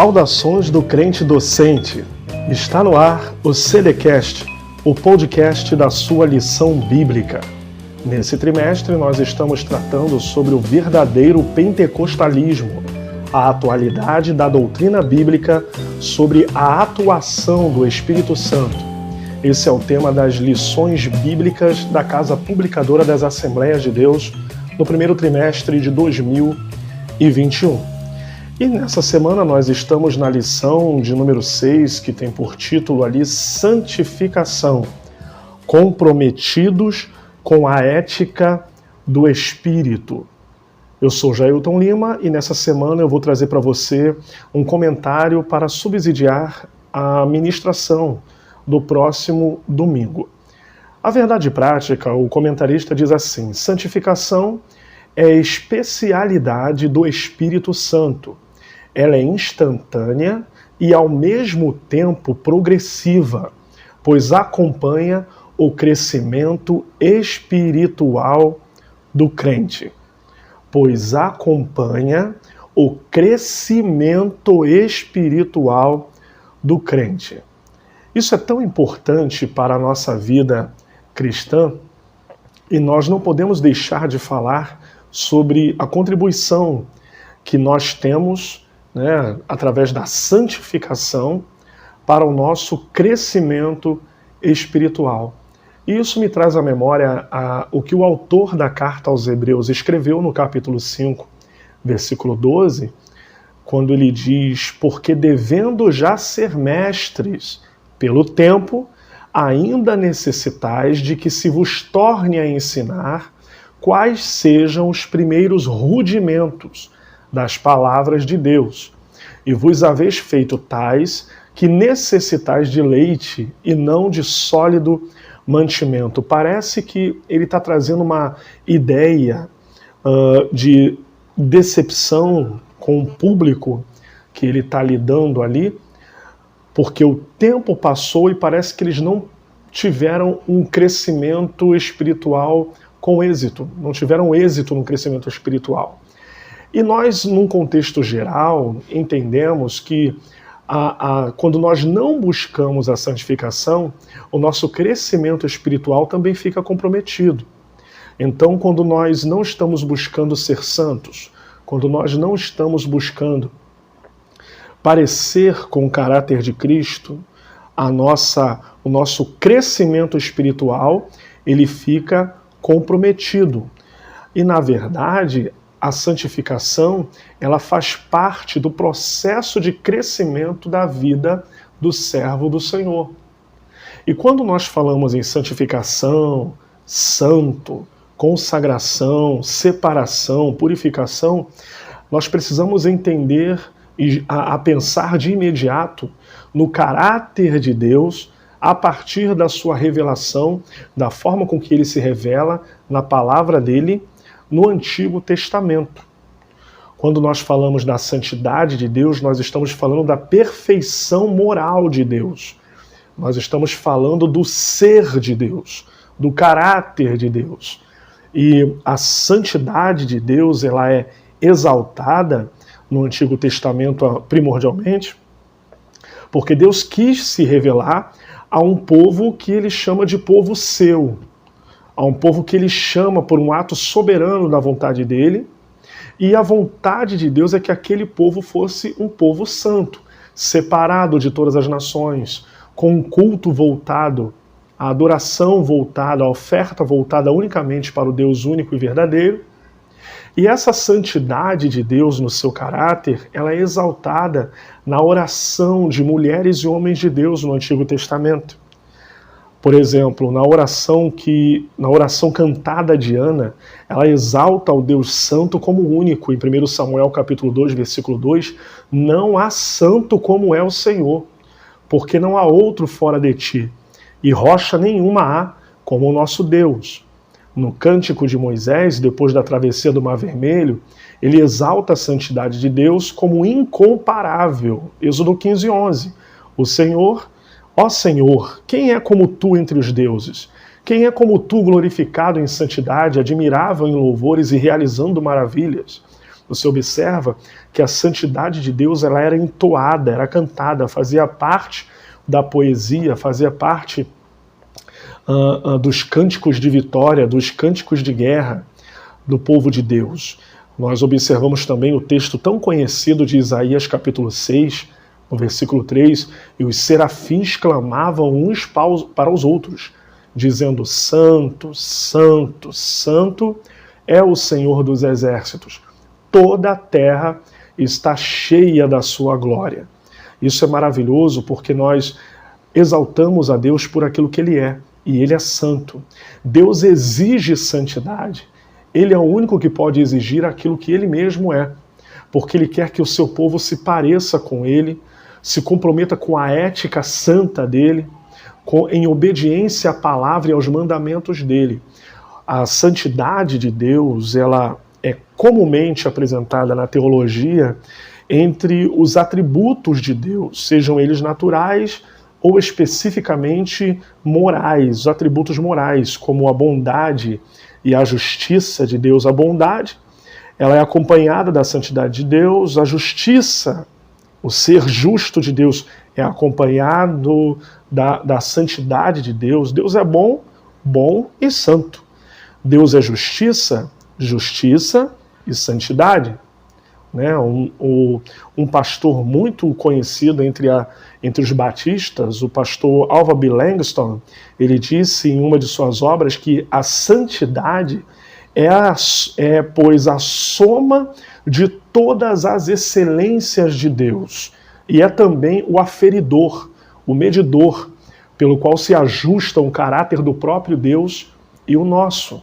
Saudações do crente docente. Está no ar o CDcast, o podcast da sua lição bíblica. Nesse trimestre nós estamos tratando sobre o verdadeiro pentecostalismo, a atualidade da doutrina bíblica sobre a atuação do Espírito Santo. Esse é o tema das lições bíblicas da Casa Publicadora das Assembleias de Deus no primeiro trimestre de 2021. E nessa semana nós estamos na lição de número 6, que tem por título ali Santificação, comprometidos com a ética do Espírito. Eu sou Jailton Lima e nessa semana eu vou trazer para você um comentário para subsidiar a ministração do próximo domingo. A verdade prática, o comentarista diz assim: santificação é especialidade do Espírito Santo. Ela é instantânea e ao mesmo tempo progressiva, pois acompanha o crescimento espiritual do crente. Pois acompanha o crescimento espiritual do crente. Isso é tão importante para a nossa vida cristã e nós não podemos deixar de falar sobre a contribuição que nós temos, através da santificação para o nosso crescimento espiritual. E isso me traz à memória o que o autor da carta aos Hebreus escreveu no capítulo 5, versículo 12, quando ele diz: porque devendo já ser mestres pelo tempo, ainda necessitais de que se vos torne a ensinar quais sejam os primeiros rudimentos das palavras de Deus, e vos haveis feito tais que necessitais de leite e não de sólido mantimento. Parece que ele está trazendo uma ideia de decepção com o público que ele está lidando ali, porque o tempo passou e parece que eles não tiveram um crescimento espiritual com êxito, não tiveram êxito no crescimento espiritual. E nós, num contexto geral, entendemos que quando nós não buscamos a santificação, o nosso crescimento espiritual também fica comprometido. Então, quando nós não estamos buscando ser santos, quando nós não estamos parecer com o caráter de Cristo, o nosso crescimento espiritual, ele fica comprometido. E, na verdade, a santificação, ela faz parte do processo de crescimento da vida do servo do Senhor. E quando nós falamos em santificação, santo, consagração, separação, purificação, nós precisamos entender e a pensar de imediato no caráter de Deus a partir da sua revelação, da forma com que ele se revela na palavra dele, no Antigo Testamento. Quando nós falamos da santidade de Deus, nós estamos falando da perfeição moral de Deus. Nós estamos falando do ser de Deus, do caráter de Deus. E a santidade de Deus, ela é exaltada no Antigo Testamento primordialmente, porque Deus quis se revelar a um povo que ele chama de povo seu, a um povo que ele chama por um ato soberano da vontade dele, e a vontade de Deus é que aquele povo fosse um povo santo, separado de todas as nações, com um culto voltado, a adoração voltada, a oferta voltada unicamente para o Deus único e verdadeiro. E essa santidade de Deus no seu caráter, ela é exaltada na oração de mulheres e homens de Deus no Antigo Testamento. Por exemplo, na oração cantada de Ana, ela exalta o Deus Santo como único. Em 1 Samuel capítulo 2, versículo 2, não há santo como é o Senhor, porque não há outro fora de ti, e rocha nenhuma há como o nosso Deus. No Cântico de Moisés, depois da travessia do Mar Vermelho, ele exalta a santidade de Deus como incomparável. Êxodo 15, 11. O Senhor... Ó Senhor, quem é como tu entre os deuses? Quem é como tu glorificado em santidade, admirável em louvores e realizando maravilhas? você observa que a santidade de Deus ela era entoada, era cantada, fazia parte da poesia, fazia parte dos cânticos de vitória, dos cânticos de guerra do povo de Deus. Nós observamos também o texto tão conhecido de Isaías capítulo 6, no versículo 3, e os serafins clamavam uns para os outros, dizendo: Santo, Santo, Santo é o Senhor dos exércitos. Toda a terra está cheia da sua glória. Isso é maravilhoso porque nós exaltamos a Deus por aquilo que Ele é, e Ele é santo. Deus exige santidade. Ele é o único que pode exigir aquilo que Ele mesmo é, porque Ele quer que o seu povo se pareça com Ele, se comprometa com a ética santa dEle, em obediência à palavra e aos mandamentos dEle. A santidade de Deus, ela é comumente apresentada na teologia entre os atributos de Deus, sejam eles naturais ou especificamente morais, os atributos morais, como a bondade e a justiça de Deus. A bondade, ela é acompanhada da santidade de Deus, a justiça, o ser justo de Deus, é acompanhado da santidade de Deus. Deus é bom, bom e santo. Deus é justiça, justiça e santidade. Né? Um pastor muito conhecido entre os batistas, o pastor Alva B. Langston, ele disse em uma de suas obras que a santidade pois, a soma de todas as excelências de Deus, e é também o aferidor, o medidor, pelo qual se ajusta o caráter do próprio Deus e o nosso.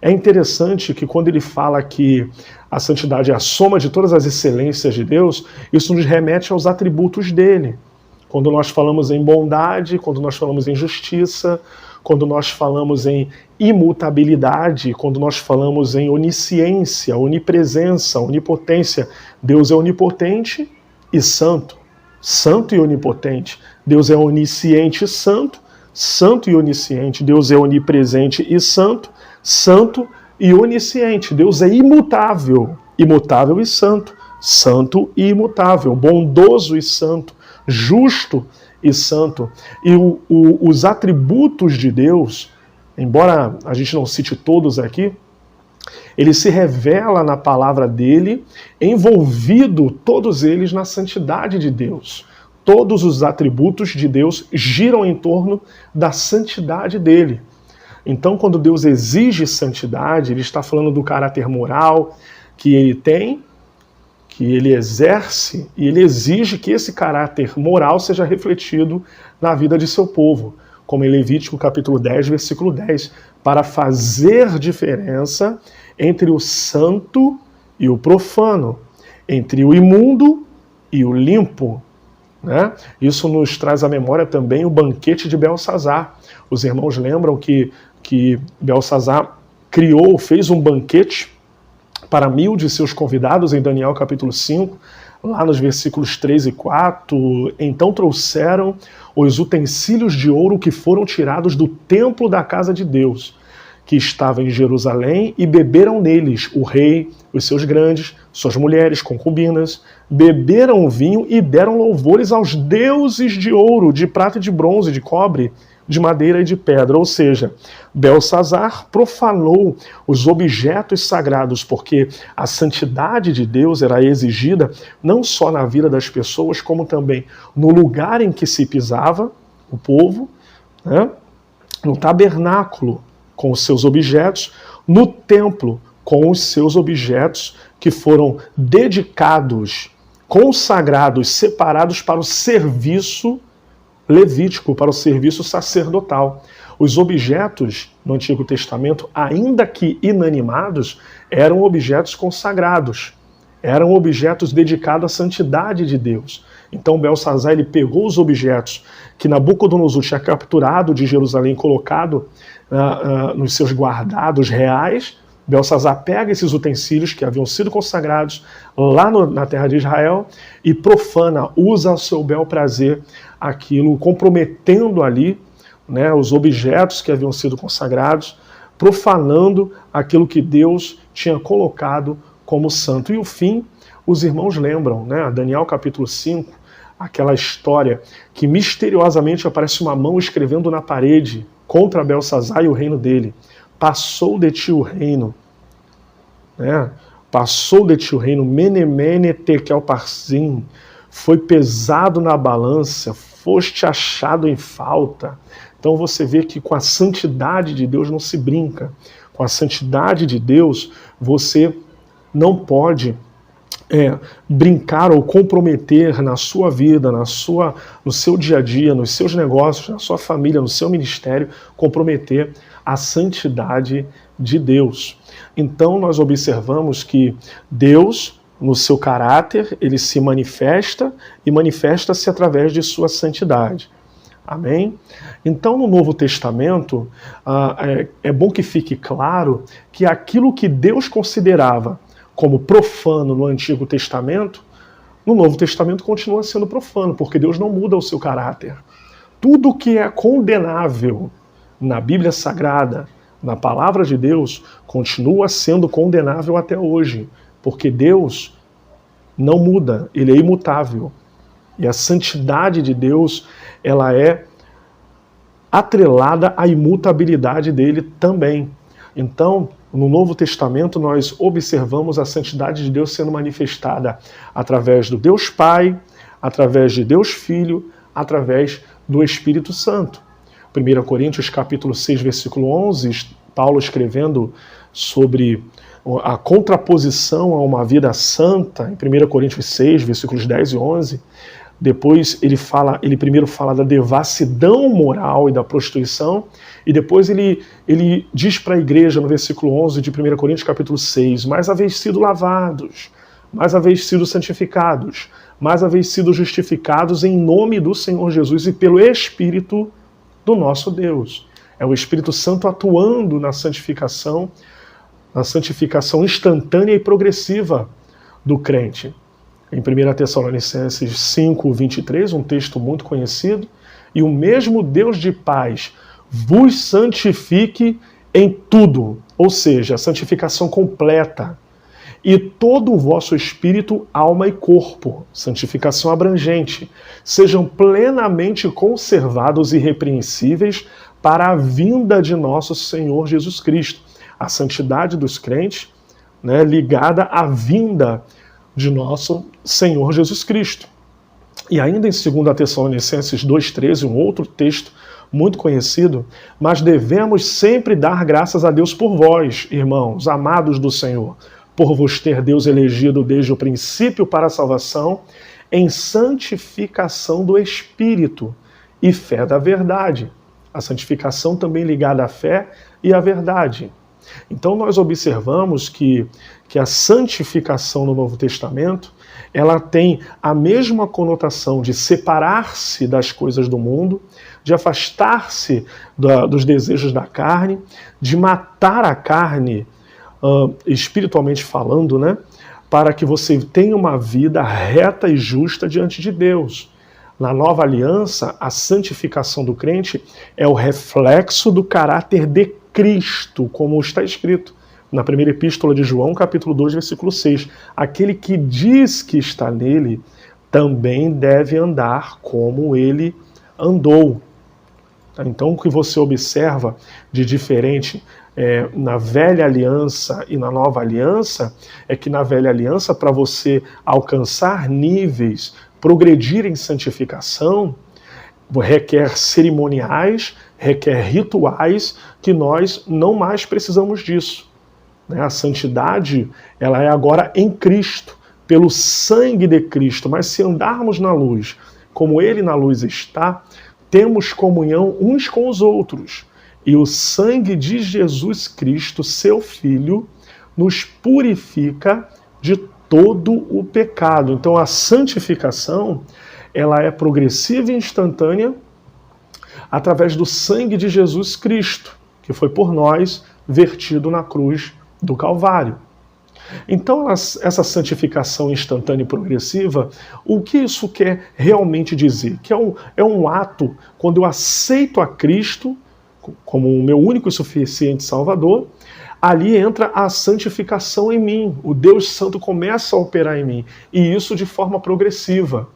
É interessante que quando ele fala que a santidade é a soma de todas as excelências de Deus, isso nos remete aos atributos dele. Quando nós falamos em bondade, quando nós falamos em justiça, quando nós falamos em imutabilidade, quando nós falamos em onisciência, onipresença, onipotência, Deus é onipotente e santo, santo e onipotente. Deus é onisciente e santo, santo e onisciente. Deus é onipresente e santo, santo e onisciente. Deus é imutável, imutável e santo, santo e imutável, bondoso e santo, justo e santo. E os atributos de Deus, embora a gente não cite todos aqui, ele se revela na palavra dele, envolvido todos eles na santidade de Deus. Todos os atributos de Deus giram em torno da santidade dele. Então, quando Deus exige santidade, ele está falando do caráter moral que ele tem, que ele exerce, e ele exige que esse caráter moral seja refletido na vida de seu povo, como em Levítico capítulo 10, versículo 10, para fazer diferença entre o santo e o profano, entre o imundo e o limpo. Né? Isso nos traz à memória também o banquete de Belsazar. Os irmãos lembram que Belsazar fez um banquete para 1000 de seus convidados em Daniel capítulo 5, lá nos versículos 3 e 4, então trouxeram os utensílios de ouro que foram tirados do templo da casa de Deus, que estava em Jerusalém, e beberam neles o rei, os seus grandes, suas mulheres, concubinas, beberam o vinho e deram louvores aos deuses de ouro, de prata e de bronze, de cobre, de madeira e de pedra. Ou seja, Belsazar profanou os objetos sagrados, porque a santidade de Deus era exigida não só na vida das pessoas, como também no lugar em que se pisava o povo, né? No tabernáculo com os seus objetos, no templo com os seus objetos que foram dedicados, consagrados, separados para o serviço levítico, para o serviço sacerdotal. Os objetos no Antigo Testamento, ainda que inanimados, eram objetos consagrados, eram objetos dedicados à santidade de Deus. Então Belsazar, ele pegou os objetos que Nabucodonosor tinha capturado de Jerusalém, colocado nos seus guardados reais. Belsazar pega esses utensílios que haviam sido consagrados lá na terra de Israel e profana, usa a seu bel prazer aquilo, comprometendo ali, né, os objetos que haviam sido consagrados, profanando aquilo que Deus tinha colocado como santo. E o fim, os irmãos lembram, né? Daniel capítulo 5, aquela história que misteriosamente aparece uma mão escrevendo na parede contra Belsazar e o reino dele. Passou de ti o reino, né? Passou de ti o reino, Menemene Tekel Parsim, foi pesado na balança, foste achado em falta. Então você vê que com a santidade de Deus não se brinca. Com a santidade de Deus você não pode brincar ou comprometer na sua vida, no seu dia a dia, nos seus negócios, na sua família, no seu ministério, comprometer a santidade de Deus. Então nós observamos que Deus, no seu caráter, ele se manifesta e manifesta-se através de sua santidade. Amém? Então, no Novo Testamento, é bom que fique claro que aquilo que Deus considerava como profano no Antigo Testamento, no Novo Testamento continua sendo profano, porque Deus não muda o seu caráter. Tudo que é condenável na Bíblia Sagrada, na Palavra de Deus, continua sendo condenável até hoje, porque Deus não muda, ele é imutável. E a santidade de Deus, ela é atrelada à imutabilidade dele também. Então, no Novo Testamento, nós observamos a santidade de Deus sendo manifestada através do Deus Pai, através de Deus Filho, através do Espírito Santo. 1 Coríntios capítulo 6, versículo 11, Paulo escrevendo sobre a contraposição a uma vida santa, em 1 Coríntios 6, versículos 10 e 11, depois ele primeiro fala da devassidão moral e da prostituição, e depois ele diz para a igreja no versículo 11 de 1 Coríntios capítulo 6, mas haveis sido lavados, mas haveis sido santificados, mas haveis sido justificados em nome do Senhor Jesus e pelo Espírito do nosso Deus. É o Espírito Santo atuando na santificação instantânea e progressiva do crente. Em 1 Tessalonicenses 5, 23, um texto muito conhecido, e o mesmo Deus de paz vos santifique em tudo, ou seja, a santificação completa, e todo o vosso espírito, alma e corpo, santificação abrangente, sejam plenamente conservados e irrepreensíveis para a vinda de nosso Senhor Jesus Cristo. A santidade dos crentes, né, ligada à vinda de nosso Senhor Jesus Cristo. E ainda em 2 Tessalonicenses 2,13, um outro texto muito conhecido, mas devemos sempre dar graças a Deus por vós, irmãos, amados do Senhor, por vos ter Deus elegido desde o princípio para a salvação, em santificação do Espírito e fé da verdade. A santificação também ligada à fé e à verdade. Então nós observamos que a santificação no Novo Testamento, ela tem a mesma conotação de separar-se das coisas do mundo, de afastar-se dos desejos da carne, de matar a carne, espiritualmente falando, né, para que você tenha uma vida reta e justa diante de Deus. Na nova aliança, a santificação do crente é o reflexo do caráter de Cristo, como está escrito na primeira epístola de João, capítulo 2, versículo 6. Aquele que diz que está nele, também deve andar como ele andou. Então, o que você observa de diferente na velha aliança e na nova aliança, é que na velha aliança, para você alcançar níveis, progredir em santificação, requer cerimoniais, requer rituais, que nós não mais precisamos disso. A santidade, ela é agora em Cristo, pelo sangue de Cristo. Mas se andarmos na luz, como Ele na luz está, temos comunhão uns com os outros. E o sangue de Jesus Cristo, seu Filho, nos purifica de todo o pecado. Então a santificação, ela é progressiva e instantânea através do sangue de Jesus Cristo, que foi por nós vertido na cruz do Calvário. Então, essa santificação instantânea e progressiva, o que isso quer realmente dizer? Que é um ato, quando eu aceito a Cristo como o meu único e suficiente Salvador, ali entra a santificação em mim. O Deus Santo começa a operar em mim, e isso de forma progressiva.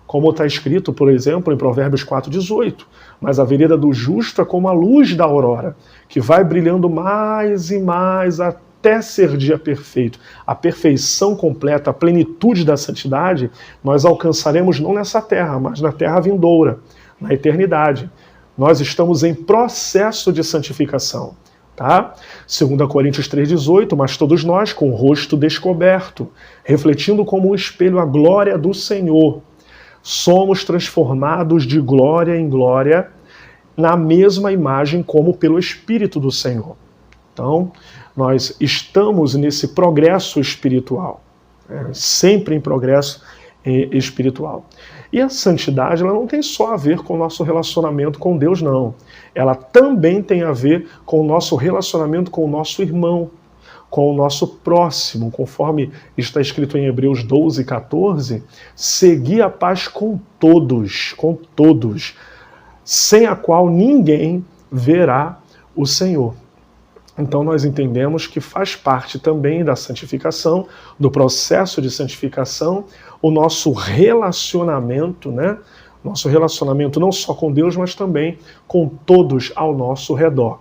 Como está escrito, por exemplo, em Provérbios 4,18. Mas a vereda do justo é como a luz da aurora, que vai brilhando mais e mais até ser dia perfeito. A perfeição completa, a plenitude da santidade, nós alcançaremos não nessa terra, mas na terra vindoura, na eternidade. Nós estamos em processo de santificação. Tá? 2 Coríntios 3,18, mas todos nós, com o rosto descoberto, refletindo como um espelho a glória do Senhor, somos transformados de glória em glória na mesma imagem como pelo Espírito do Senhor. Então, nós estamos nesse progresso espiritual, sempre em progresso espiritual. E a santidade, ela não tem só a ver com o nosso relacionamento com Deus, não. Ela também tem a ver com o nosso relacionamento com o nosso irmão, com o nosso próximo, conforme está escrito em Hebreus 12:14, segui a paz com todos, sem a qual ninguém verá o Senhor. Então nós entendemos que faz parte também da santificação, do processo de santificação, o nosso relacionamento, né? Nosso relacionamento não só com Deus, mas também com todos ao nosso redor.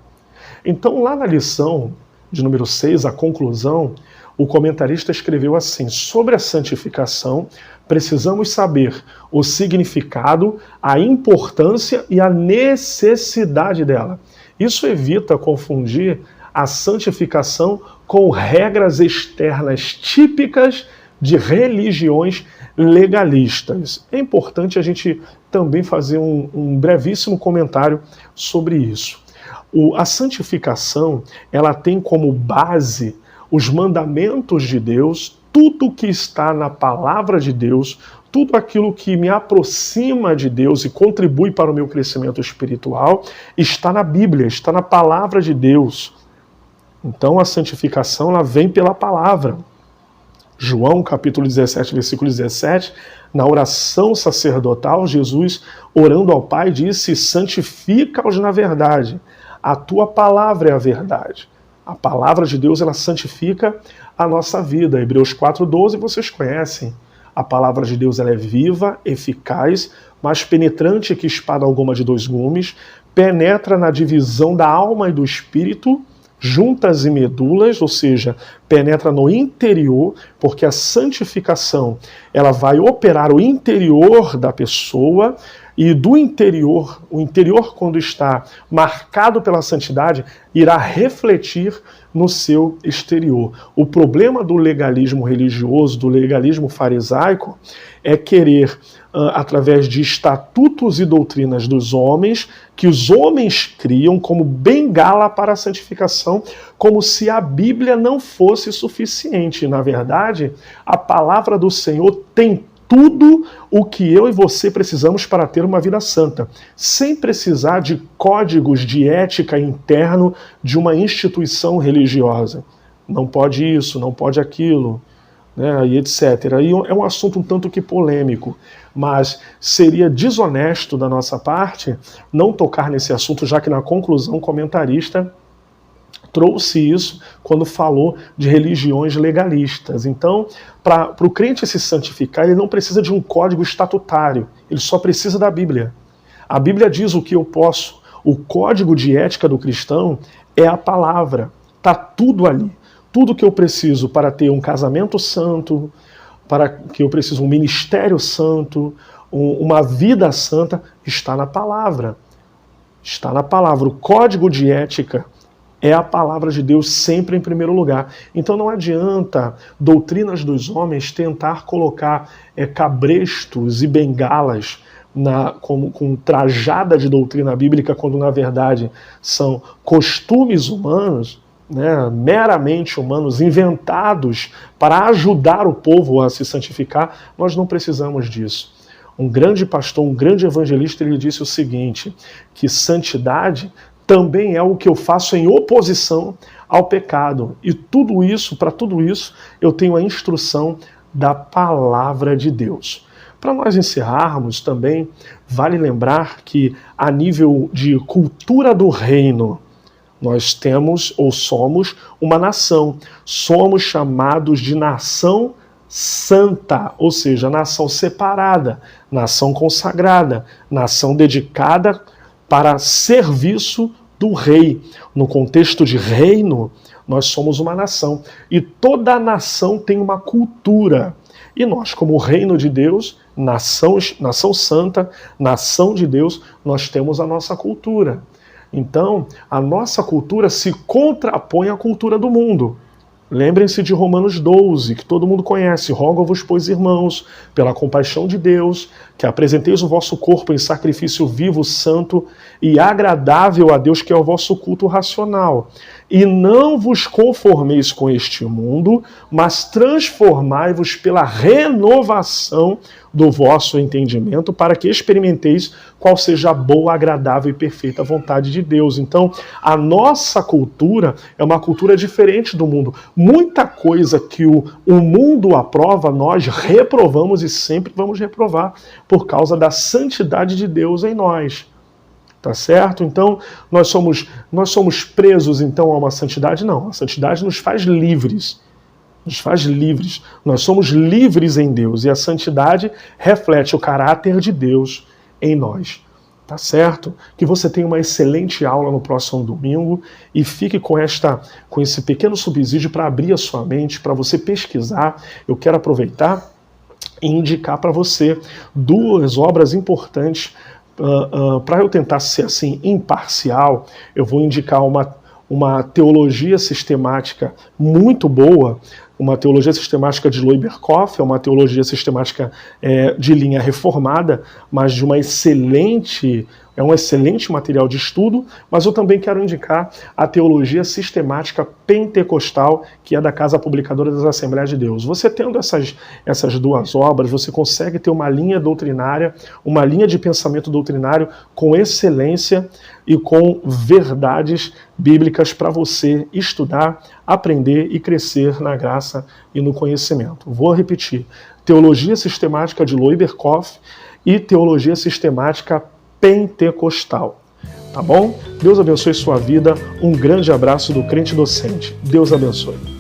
Então lá na lição de número 6, a conclusão, o comentarista escreveu assim: sobre a santificação, precisamos saber o significado, a importância e a necessidade dela. Isso evita confundir a santificação com regras externas típicas de religiões legalistas. É importante a gente também fazer um brevíssimo comentário sobre isso. A santificação, ela tem como base os mandamentos de Deus, tudo que está na palavra de Deus, tudo aquilo que me aproxima de Deus e contribui para o meu crescimento espiritual, está na Bíblia, está na palavra de Deus. Então a santificação, ela vem pela palavra. João, capítulo 17, versículo 17, na oração sacerdotal, Jesus, orando ao Pai, disse: santifica-os na verdade. A tua palavra é a verdade. A palavra de Deus, ela santifica a nossa vida. Hebreus 4,12, vocês conhecem. A palavra de Deus, ela é viva, eficaz, mais penetrante que espada alguma de 2 gumes, penetra na divisão da alma e do espírito, juntas e medulas, ou seja, penetra no interior, porque a santificação, ela vai operar o interior da pessoa, e do interior, o interior, quando está marcado pela santidade, irá refletir no seu exterior. O problema do legalismo religioso, do legalismo farisaico, é querer, através de estatutos e doutrinas dos homens, que os homens criam como bengala para a santificação, como se a Bíblia não fosse suficiente. Na verdade, a palavra do Senhor tem tudo o que eu e você precisamos para ter uma vida santa, sem precisar de códigos de ética interno de uma instituição religiosa. Não pode isso, não pode aquilo, né, e etc. E é um assunto um tanto que polêmico, mas seria desonesto da nossa parte não tocar nesse assunto, já que na conclusão o comentarista trouxe isso quando falou de religiões legalistas. Então, para o crente se santificar, ele não precisa de um código estatutário, ele só precisa da Bíblia. A Bíblia diz o que eu posso. O código de ética do cristão é a palavra. Está tudo ali. Tudo que eu preciso para ter um casamento santo, para que eu preciso um ministério santo, uma vida santa, está na palavra. Está na palavra. O código de ética é a palavra de Deus sempre em primeiro lugar. Então não adianta doutrinas dos homens tentar colocar cabrestos e bengalas com trajada de doutrina bíblica, quando na verdade são costumes humanos, né, meramente humanos, inventados para ajudar o povo a se santificar. Nós não precisamos disso. Um grande pastor, um grande evangelista, ele disse o seguinte, que santidade também é o que eu faço em oposição ao pecado. E tudo isso, para tudo isso, eu tenho a instrução da palavra de Deus. Para nós encerrarmos também, vale lembrar que a nível de cultura do reino, Nós temos ou somos uma nação. Somos chamados de nação santa, ou seja, nação separada, nação consagrada, nação dedicada para serviço do rei. No contexto de reino, nós somos uma nação. E toda nação tem uma cultura. E nós, como reino de Deus, nação santa, nação de Deus, nós temos a nossa cultura. Então, a nossa cultura se contrapõe à cultura do mundo. Lembrem-se de Romanos 12, que todo mundo conhece. Rogo-vos, pois, irmãos, pela compaixão de Deus, que apresenteis o vosso corpo em sacrifício vivo, santo e agradável a Deus, que é o vosso culto racional. E não vos conformeis com este mundo, mas transformai-vos pela renovação do vosso entendimento, para que experimenteis qual seja a boa, agradável e perfeita vontade de Deus. Então, a nossa cultura é uma cultura diferente do mundo. Muita coisa que o mundo aprova, nós reprovamos e sempre vamos reprovar, por causa da santidade de Deus em nós. Tá certo? Então, nós somos presos então a uma santidade? Não, a santidade nos faz livres. Nos faz livres. Nós somos livres em Deus e a santidade reflete o caráter de Deus em nós. Tá certo? Que você tenha uma excelente aula no próximo domingo e fique com esse pequeno subsídio para abrir a sua mente, para você pesquisar. Eu quero aproveitar e indicar para você duas obras importantes. Para eu tentar ser assim imparcial, eu vou indicar uma teologia sistemática muito boa, uma teologia sistemática de Loiberkoff, é uma teologia sistemática de linha reformada, mas de um excelente material de estudo, mas eu também quero indicar a teologia sistemática pentecostal, que é da Casa Publicadora das Assembleias de Deus. Você tendo essas duas obras, você consegue ter uma linha doutrinária, uma linha de pensamento doutrinário com excelência e com verdades bíblicas para você estudar, aprender e crescer na graça e no conhecimento. Vou repetir: teologia sistemática de Loiberkoff e teologia sistemática pentecostal. Tá bom? Deus abençoe sua vida. Um grande abraço do Crente Docente. Deus abençoe.